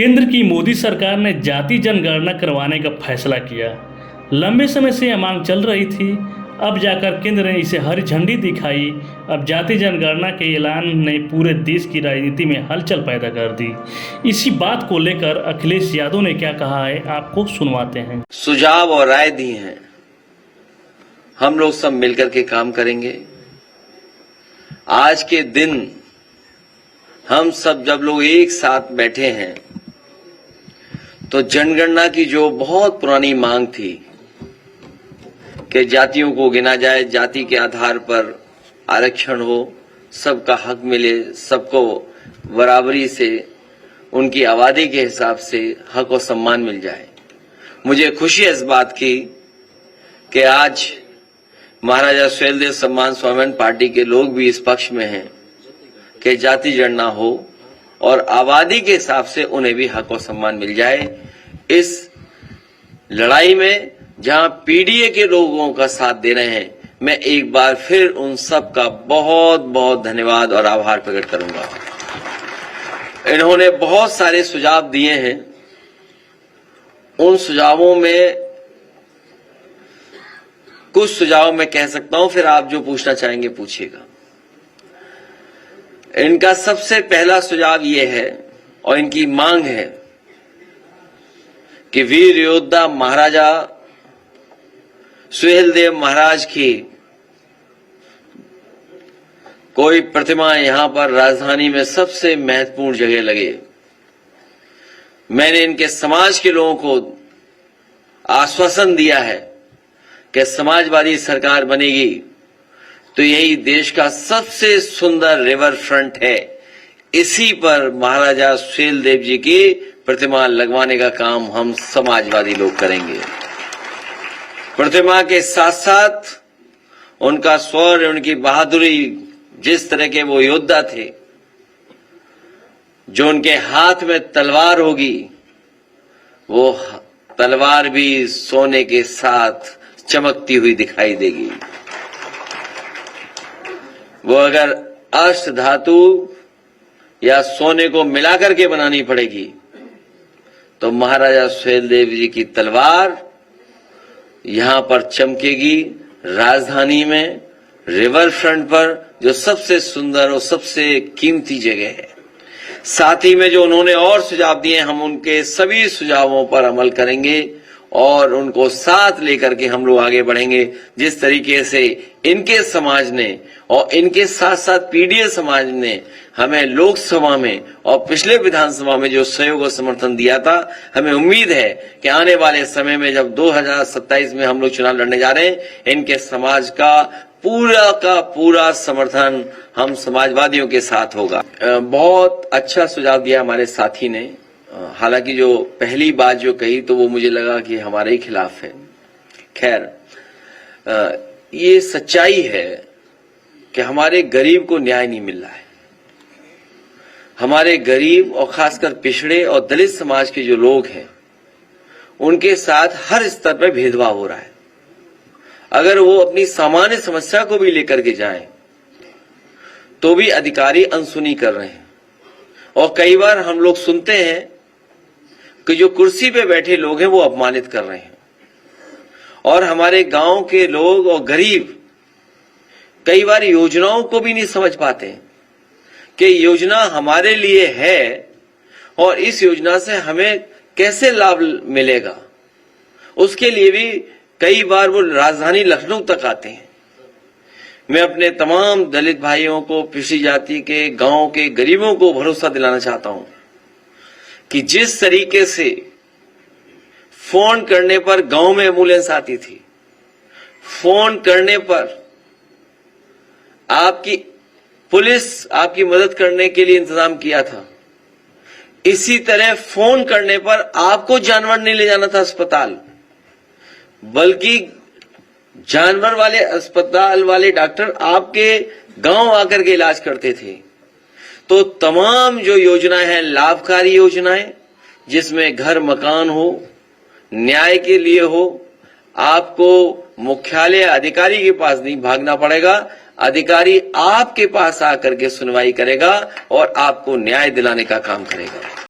केंद्र की मोदी सरकार ने जाति जनगणना करवाने का फैसला किया। लंबे समय से यह मांग चल रही थी, अब जाकर केंद्र ने इसे हरी झंडी दिखाई। अब जाति जनगणना के ऐलान ने पूरे देश की राजनीति में हलचल पैदा कर दी। इसी बात को लेकर अखिलेश यादव ने क्या कहा है, आपको सुनवाते हैं। सुझाव और राय दी हैं, हम लोग सब मिलकर के काम करेंगे। आज के दिन हम सब जब लोग एक साथ बैठे हैं तो जनगणना की जो बहुत पुरानी मांग थी कि जातियों को गिना जाए, जाति के आधार पर आरक्षण हो, सबका हक मिले, सबको बराबरी से उनकी आबादी के हिसाब से हक और सम्मान मिल जाए। मुझे खुशी है इस बात की कि आज महाराजा सुहेलदेव सम्मान स्वाभिमान पार्टी के लोग भी इस पक्ष में हैं कि जाति जनगणना हो और आबादी के हिसाब से उन्हें भी हक और सम्मान मिल जाए। इस लड़ाई में जहां पीडीए के लोगों का साथ दे रहे हैं, मैं एक बार फिर उन सब का बहुत बहुत धन्यवाद और आभार प्रकट करूंगा। इन्होंने बहुत सारे सुझाव दिए हैं। उन सुझावों में कुछ सुझाव मैं कह सकता हूं, फिर आप जो पूछना चाहेंगे पूछिएगा। इनका सबसे पहला सुझाव ये है और इनकी मांग है कि वीर योद्धा महाराजा सुहेलदेव महाराज की कोई प्रतिमा यहां पर राजधानी में सबसे महत्वपूर्ण जगह लगे। मैंने इनके समाज के लोगों को आश्वासन दिया है कि समाजवादी सरकार बनेगी तो यही देश का सबसे सुंदर रिवर फ्रंट है, इसी पर महाराजा सुहेलदेव जी की प्रतिमा लगवाने का काम हम समाजवादी लोग करेंगे। प्रतिमा के साथ साथ उनका शौर्य, उनकी बहादुरी, जिस तरह के वो योद्धा थे, जो उनके हाथ में तलवार होगी, वो तलवार भी सोने के साथ चमकती हुई दिखाई देगी। वो अगर अष्ट धातु या सोने को मिलाकर के बनानी पड़ेगी तो महाराजा सुहेलदेव जी की तलवार यहां पर चमकेगी, राजधानी में रिवर फ्रंट पर, जो सबसे सुंदर और सबसे कीमती जगह है। साथ ही में जो उन्होंने और सुझाव दिए, हम उनके सभी सुझावों पर अमल करेंगे और उनको साथ लेकर के हम लोग आगे बढ़ेंगे। जिस तरीके से इनके समाज ने और इनके साथ साथ पीडीए समाज ने हमें लोकसभा में और पिछले विधानसभा में जो सहयोग और समर्थन दिया था, हमें उम्मीद है कि आने वाले समय में जब 2027 में हम लोग चुनाव लड़ने जा रहे हैं, इनके समाज का पूरा समर्थन हम समाजवादियों के साथ होगा। बहुत अच्छा सुझाव दिया हमारे साथी ने। हालांकि जो पहली बात जो कही तो वो मुझे लगा कि हमारे ही खिलाफ है। खैर, ये सच्चाई है कि हमारे गरीब को न्याय नहीं मिल रहा है। हमारे गरीब और खासकर पिछड़े और दलित समाज के जो लोग हैं, उनके साथ हर स्तर पर भेदभाव हो रहा है। अगर वो अपनी सामान्य समस्या को भी लेकर के जाएं तो भी अधिकारी अनसुनी कर रहे हैं। और कई बार हम लोग सुनते हैं कि जो कुर्सी पे बैठे लोग हैं वो अपमानित कर रहे हैं। और हमारे गांव के लोग और गरीब कई बार योजनाओं को भी नहीं समझ पाते हैं कि योजना हमारे लिए है और इस योजना से हमें कैसे लाभ मिलेगा। उसके लिए भी कई बार वो राजधानी लखनऊ तक आते हैं। मैं अपने तमाम दलित भाइयों को, पिछड़ी जाति के, गांव के गरीबों को भरोसा दिलाना चाहता हूं कि जिस तरीके से फोन करने पर गांव में एम्बुलेंस आती थी, फोन करने पर आपकी पुलिस आपकी मदद करने के लिए इंतजाम किया था, इसी तरह फोन करने पर आपको जानवर नहीं ले जाना था अस्पताल, बल्कि जानवर वाले अस्पताल वाले डॉक्टर आपके गांव आकर के इलाज करते थे। तो तमाम जो योजनाएं हैं, लाभकारी योजनाएं, जिसमें घर मकान हो, न्याय के लिए हो, आपको मुख्यालय अधिकारी के पास नहीं भागना पड़ेगा, अधिकारी आपके पास आकर के सुनवाई करेगा और आपको न्याय दिलाने का काम करेगा।